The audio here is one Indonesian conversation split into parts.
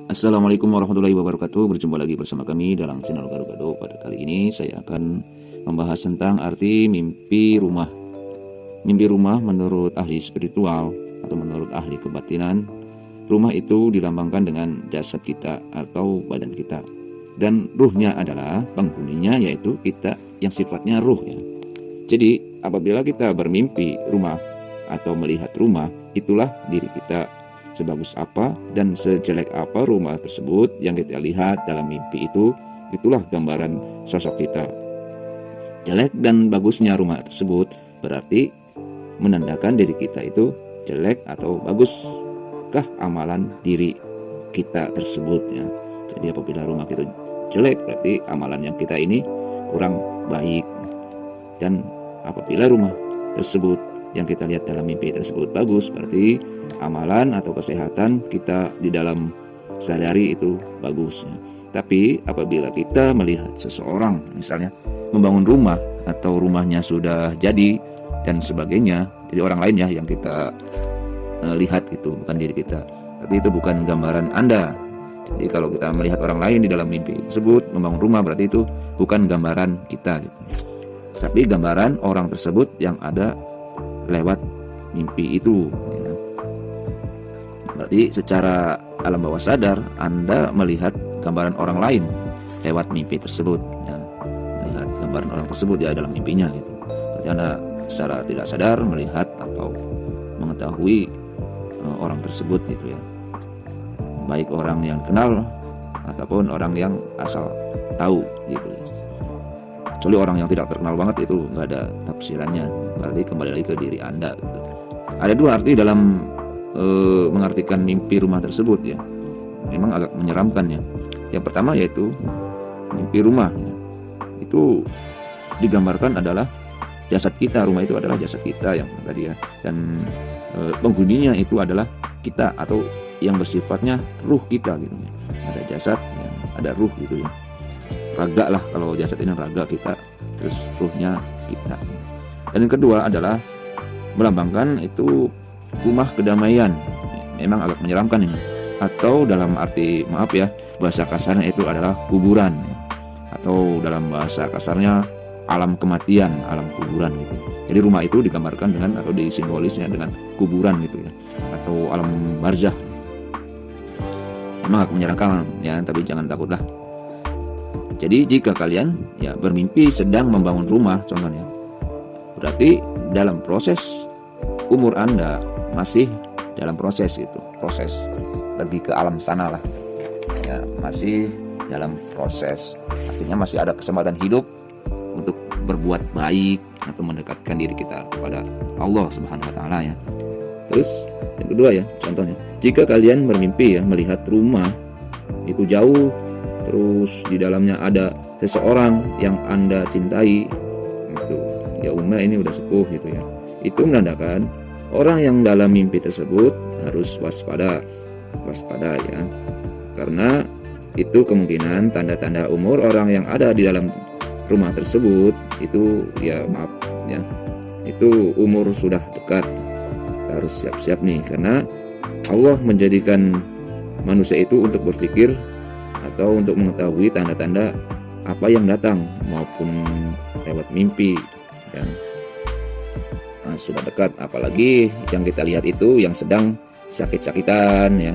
Assalamualaikum warahmatullahi wabarakatuh. Berjumpa lagi bersama kami dalam channel Gado-Gado. Pada kali ini saya akan membahas tentang arti mimpi rumah. Mimpi rumah menurut ahli spiritual atau menurut ahli kebatinan, rumah itu dilambangkan dengan jasad kita atau badan kita. Dan ruhnya adalah penghuninya, yaitu kita yang sifatnya ruh ya. Jadi apabila kita bermimpi rumah atau melihat rumah, itulah diri kita. Sebagus apa dan sejelek apa rumah tersebut yang kita lihat dalam mimpi itu, itulah gambaran sosok kita. Jelek dan bagusnya rumah tersebut berarti menandakan diri kita itu jelek atau baguskah amalan diri kita tersebut ya. Jadi apabila rumah kita jelek berarti amalan yang kita ini kurang baik. Dan apabila rumah tersebut yang kita lihat dalam mimpi tersebut bagus, berarti amalan atau kesehatan kita di dalam sehari-hari itu bagus ya. Tapi apabila kita melihat seseorang misalnya membangun rumah atau rumahnya sudah jadi dan sebagainya, jadi orang lain ya yang kita lihat itu, bukan diri kita. Tapi itu bukan gambaran Anda. Jadi kalau kita melihat orang lain di dalam mimpi tersebut membangun rumah, berarti itu bukan gambaran kita gitu. Tapi gambaran orang tersebut yang ada lewat mimpi itu ya. Berarti secara alam bawah sadar Anda melihat gambaran orang lain lewat mimpi tersebut ya. Melihat gambaran orang tersebut ya dalam mimpinya gitu. Berarti Anda secara tidak sadar melihat atau mengetahui orang tersebut gitu ya. Baik orang yang kenal ataupun orang yang asal tahu gitu ya. Kecuali orang yang tidak terkenal banget itu nggak ada tafsirannya, berarti kembali lagi ke diri Anda gitu. Ada dua arti dalam mengartikan mimpi rumah tersebut ya, memang agak menyeramkan ya. Yang pertama yaitu mimpi rumah ya. Itu digambarkan adalah jasad kita, rumah itu adalah jasad kita yang tadi ya, dan penghuninya itu adalah kita atau yang bersifatnya ruh kita gitu ya. Ada jasad ya, ada ruh gitu ya. Raga lah, kalau jasad ini raga kita, terus ruhnya kita. Dan yang kedua adalah melambangkan itu rumah kedamaian. Memang agak menyeramkan ini. Atau dalam arti maaf ya, bahasa kasarnya itu adalah kuburan ya. Atau dalam bahasa kasarnya alam kematian, alam kuburan gitu. Jadi rumah itu digambarkan dengan atau disimbolisnya dengan kuburan gitu ya. Atau alam barzah. Memang agak menyeramkan ya, tapi jangan takutlah. Jadi jika kalian ya bermimpi sedang membangun rumah contohnya, berarti dalam proses umur Anda masih dalam proses itu, proses lebih ke alam sana lah ya, masih dalam proses, artinya masih ada kesempatan hidup untuk berbuat baik atau mendekatkan diri kita kepada Allah Subhanahu wa taala ya. Terus yang kedua ya, contohnya jika kalian bermimpi ya melihat rumah itu jauh, terus di dalamnya ada seseorang yang Anda cintai itu ya, ini udah sepuh gitu ya, itu menandakan orang yang dalam mimpi tersebut harus waspada ya, karena itu kemungkinan tanda-tanda umur orang yang ada di dalam rumah tersebut itu ya maaf ya, itu umur sudah dekat. Kita harus siap-siap nih, karena Allah menjadikan manusia itu untuk berpikir atau untuk mengetahui tanda-tanda apa yang datang maupun lewat mimpi dan sudah dekat. Apalagi yang kita lihat itu yang sedang sakit-sakitan ya,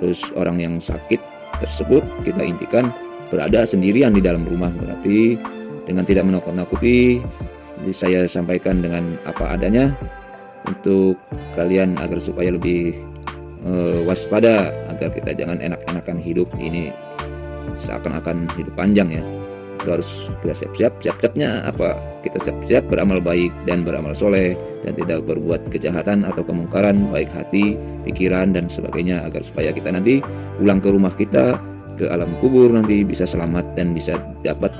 terus orang yang sakit tersebut kita impikan berada sendirian di dalam rumah, berarti dengan tidak menakut-nakuti. Jadi saya sampaikan dengan apa adanya untuk kalian agar supaya lebih waspada, agar kita jangan enak-enakan hidup ini seakan-akan hidup panjang ya. Kita harus kita siap-siapnya apa, kita siap-siap beramal baik dan beramal soleh dan tidak berbuat kejahatan atau kemungkaran, baik hati, pikiran dan sebagainya, agar supaya kita nanti pulang ke rumah kita, ke alam kubur nanti bisa selamat dan bisa dapat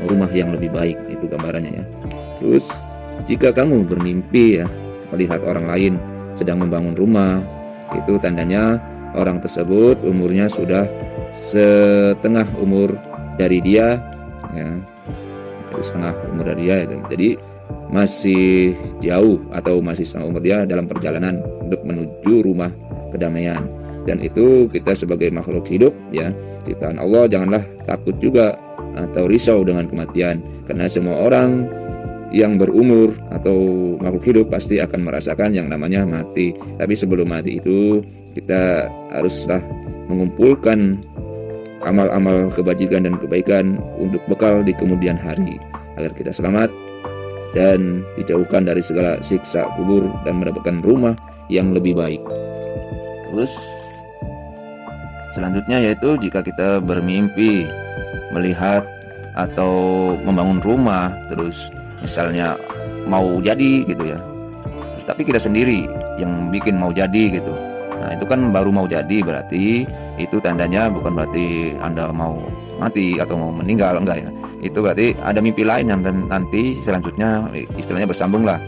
rumah yang lebih baik. Itu gambarannya ya. Terus jika kamu bermimpi ya melihat orang lain sedang membangun rumah, itu tandanya orang tersebut umurnya sudah setengah umur dari dia ya, setengah umur dari dia. Jadi masih jauh atau masih setengah umur dia dalam perjalanan untuk menuju rumah kedamaian. Dan itu kita sebagai makhluk hidup ya, ciptaan Allah, janganlah takut juga atau risau dengan kematian, karena semua orang yang berumur atau makhluk hidup pasti akan merasakan yang namanya mati. Tapi sebelum mati itu kita haruslah mengumpulkan amal-amal kebajikan dan kebaikan untuk bekal di kemudian hari, agar kita selamat dan dijauhkan dari segala siksa kubur dan mendapatkan rumah yang lebih baik. Terus selanjutnya yaitu jika kita bermimpi melihat atau membangun rumah, terus misalnya mau jadi gitu ya, terus tapi kita sendiri yang bikin mau jadi gitu. Nah itu kan baru mau jadi, berarti itu tandanya bukan berarti Anda mau mati atau mau meninggal, enggak ya. Itu berarti ada mimpi lain yang nanti selanjutnya istilahnya bersambung lah.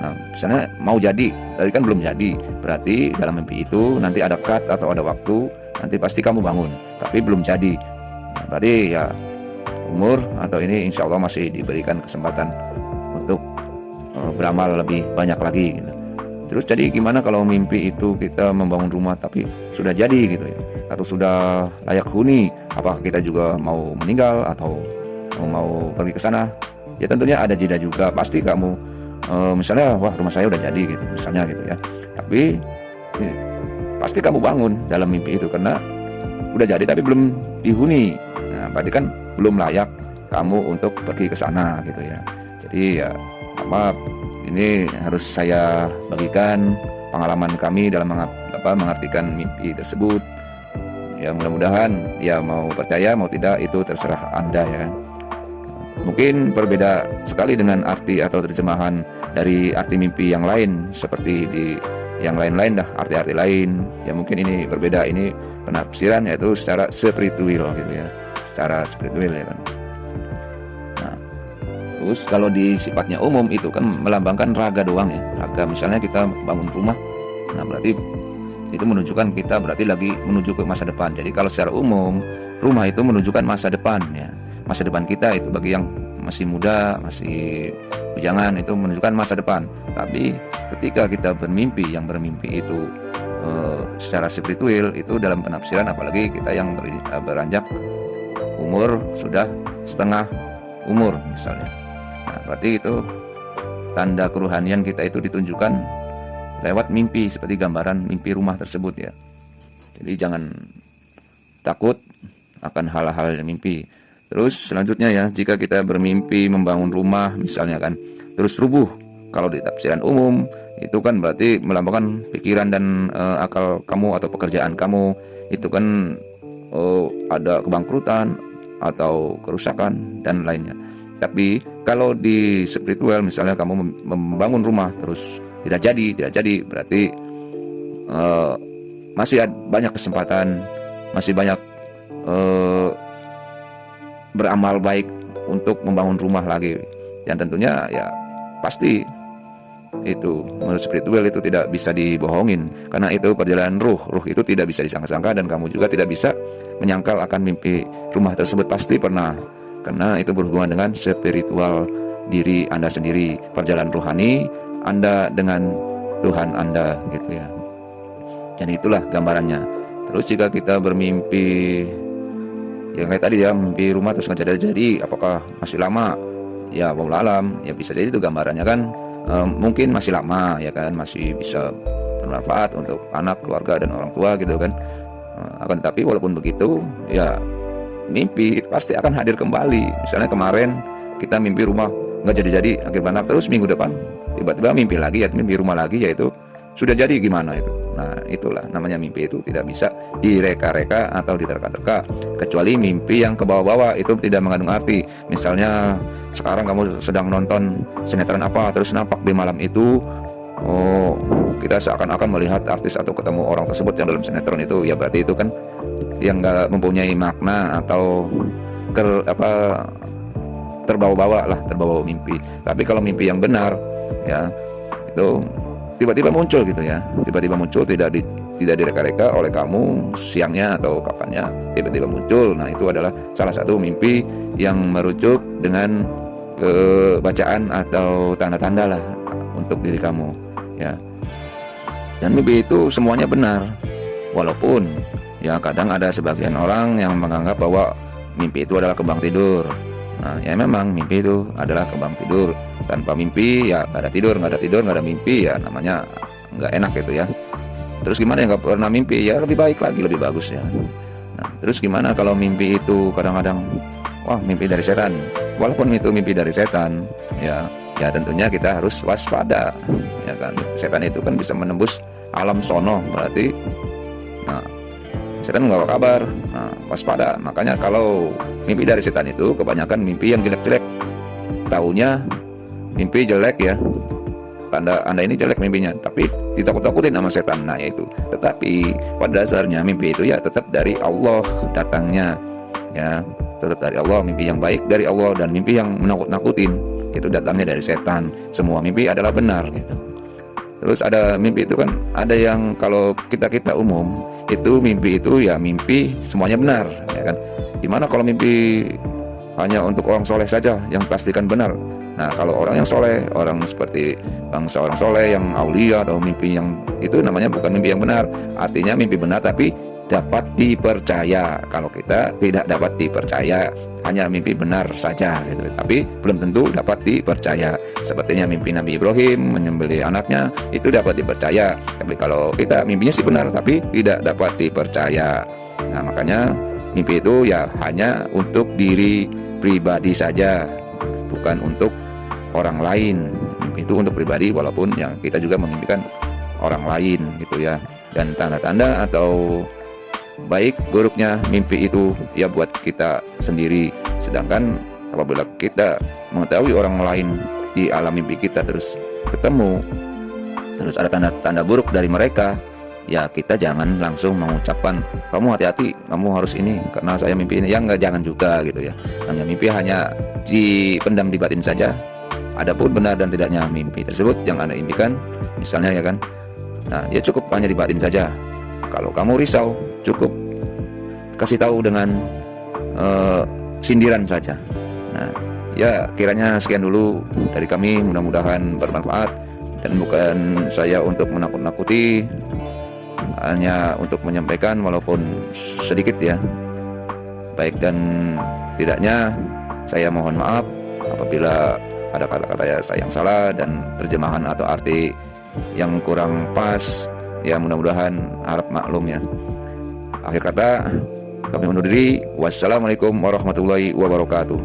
Nah misalnya mau jadi, tadi kan belum jadi, berarti dalam mimpi itu nanti ada cut atau ada waktu, nanti pasti kamu bangun, tapi belum jadi. Nah, berarti ya umur atau ini insya Allah masih diberikan kesempatan untuk beramal lebih banyak lagi gitu. Terus jadi gimana kalau mimpi itu kita membangun rumah tapi sudah jadi gitu ya, atau sudah layak huni, apakah kita juga mau meninggal atau mau pergi ke sana? Ya tentunya ada jeda juga. Pasti kamu misalnya wah rumah saya udah jadi gitu misalnya gitu ya, tapi pasti kamu bangun dalam mimpi itu karena udah jadi tapi belum dihuni. Nah berarti kan belum layak kamu untuk pergi ke sana gitu ya. Jadi ya maaf, ini harus saya bagikan pengalaman kami dalam mengartikan mimpi tersebut. Ya mudah-mudahan ya mau percaya mau tidak itu terserah Anda ya. Mungkin berbeda sekali dengan arti atau terjemahan dari arti mimpi yang lain, seperti di yang lain-lain dah, arti-arti lain. Ya mungkin ini berbeda, ini penafsiran yaitu secara spiritual gitu ya. Secara spiritual ya kan. Nah, terus kalau di sifatnya umum itu kan melambangkan raga doang ya. Raga misalnya kita bangun rumah, nah berarti itu menunjukkan kita berarti lagi menuju ke masa depan. Jadi kalau secara umum rumah itu menunjukkan masa depan ya. Masa depan kita itu bagi yang masih muda, masih bujangan itu menunjukkan masa depan. Tapi ketika kita bermimpi, yang bermimpi itu secara spiritual itu dalam penafsiran, apalagi kita yang beranjak umur sudah setengah umur misalnya. Nah, berarti itu tanda keruhanian kita itu ditunjukkan lewat mimpi seperti gambaran mimpi rumah tersebut ya. Jadi jangan takut akan hal-hal yang mimpi. Terus selanjutnya ya, jika kita bermimpi membangun rumah misalnya kan, terus rubuh, kalau di tafsiran umum itu kan berarti melambangkan pikiran dan akal kamu atau pekerjaan kamu itu kan ada kebangkrutan atau kerusakan dan lainnya. Tapi kalau di spiritual misalnya kamu membangun rumah terus tidak jadi berarti masih ada banyak kesempatan, masih banyak beramal baik untuk membangun rumah lagi. Dan tentunya ya pasti itu menurut spiritual itu tidak bisa dibohongin, karena itu perjalanan ruh itu tidak bisa disangka-sangka, dan kamu juga tidak bisa menyangkal akan mimpi rumah tersebut. Pasti pernah, karena itu berhubungan dengan spiritual diri Anda sendiri, perjalanan rohani Anda dengan Tuhan Anda gitu ya. Dan itulah gambarannya. Terus jika kita bermimpi yang kayak tadi ya, mimpi rumah terus nggak jadi, apakah masih lama? Ya wallahu alam, ya bisa jadi itu gambarannya kan mungkin masih lama ya kan, masih bisa bermanfaat untuk anak, keluarga dan orang tua gitu kan. Akan tapi walaupun begitu ya mimpi itu pasti akan hadir kembali. Misalnya kemarin kita mimpi rumah nggak jadi akibat terus minggu depan tiba-tiba mimpi lagi ya, mimpi rumah lagi, yaitu sudah jadi gimana itu. Nah itulah namanya mimpi, itu tidak bisa direka-reka atau diterka-terka, kecuali mimpi yang ke bawah-bawah itu tidak mengandung arti. Misalnya sekarang kamu sedang nonton sinetron apa, terus nampak di malam itu kita seakan-akan melihat artis atau ketemu orang tersebut yang dalam sinetron itu, ya berarti itu kan yang nggak mempunyai makna atau terbawa-bawa mimpi. Tapi kalau mimpi yang benar ya itu tiba-tiba muncul gitu ya, tiba-tiba muncul, tidak direka-reka oleh kamu siangnya atau kapannya, tiba-tiba muncul. Nah itu adalah salah satu mimpi yang merujuk dengan bacaan atau tanda-tanda lah untuk diri kamu ya. Dan mimpi itu semuanya benar Walaupun ya kadang ada sebagian orang yang menganggap bahwa mimpi itu adalah kebang tidur. Nah, ya memang mimpi itu adalah kebang tidur. Tanpa mimpi ya nggak ada tidur, nggak ada tidur, nggak ada mimpi, ya namanya nggak enak gitu ya. Terus gimana yang nggak pernah mimpi? Ya lebih baik lagi, lebih bagus ya. Nah, terus gimana kalau mimpi itu kadang-kadang wah mimpi dari setan? Walaupun itu mimpi dari setan, ya tentunya kita harus waspada, ya kan. Setan itu kan bisa menembus alam sono, berarti nah, setan nggak kabar. Nah, waspada. Makanya kalau mimpi dari setan itu kebanyakan mimpi yang jelek-jelek. Taunya mimpi jelek ya. Anda ini jelek mimpinya, tapi ditakut-takutin sama setan. Nah itu. Tetapi pada dasarnya mimpi itu ya tetap dari Allah datangnya, ya tetap dari Allah. Mimpi yang baik dari Allah, dan mimpi yang menakut-nakutin itu datangnya dari setan. Semua mimpi adalah benar gitu. Terus ada mimpi itu kan ada yang kalau kita umum itu mimpi itu ya mimpi semuanya benar, ya kan. Gimana kalau mimpi hanya untuk orang soleh saja yang pastikan benar? Nah kalau orang yang soleh, orang seperti bangsa orang soleh yang aulia, atau mimpi yang itu namanya bukan mimpi yang benar. Artinya mimpi benar tapi dapat dipercaya. Kalau kita tidak dapat dipercaya, hanya mimpi benar saja gitu, tapi belum tentu dapat dipercaya. Sepertinya mimpi Nabi Ibrahim menyembelih anaknya, itu dapat dipercaya. Tapi kalau kita mimpinya sih benar tapi tidak dapat dipercaya. Nah makanya mimpi itu ya hanya untuk diri pribadi saja, bukan untuk orang lain. Mimpi itu untuk pribadi, walaupun yang kita juga memimpikan orang lain gitu ya. Dan tanda-tanda atau baik buruknya mimpi itu ya buat kita sendiri. Sedangkan apabila kita mengetahui orang lain di alam mimpi kita, terus ketemu, terus ada tanda-tanda buruk dari mereka, ya kita jangan langsung mengucapkan kamu hati-hati, kamu harus ini karena saya mimpi ini. Ya enggak, jangan juga gitu ya. Namanya mimpi hanya dipendam di batin saja. Adapun benar dan tidaknya mimpi tersebut yang Anda impikan, misalnya ya kan, nah ya cukup hanya di batin saja. Kalau kamu risau, cukup kasih tahu dengan sindiran saja. Nah ya kiranya sekian dulu dari kami, mudah-mudahan bermanfaat. Dan bukan saya untuk menakut-nakuti, hanya untuk menyampaikan walaupun sedikit ya. Baik dan tidaknya saya mohon maaf apabila ada kata-kata saya yang salah dan terjemahan atau arti yang kurang pas. Ya mudah-mudahan harap maklum ya. Akhir kata kami undur diri. Wassalamualaikum warahmatullahi wabarakatuh.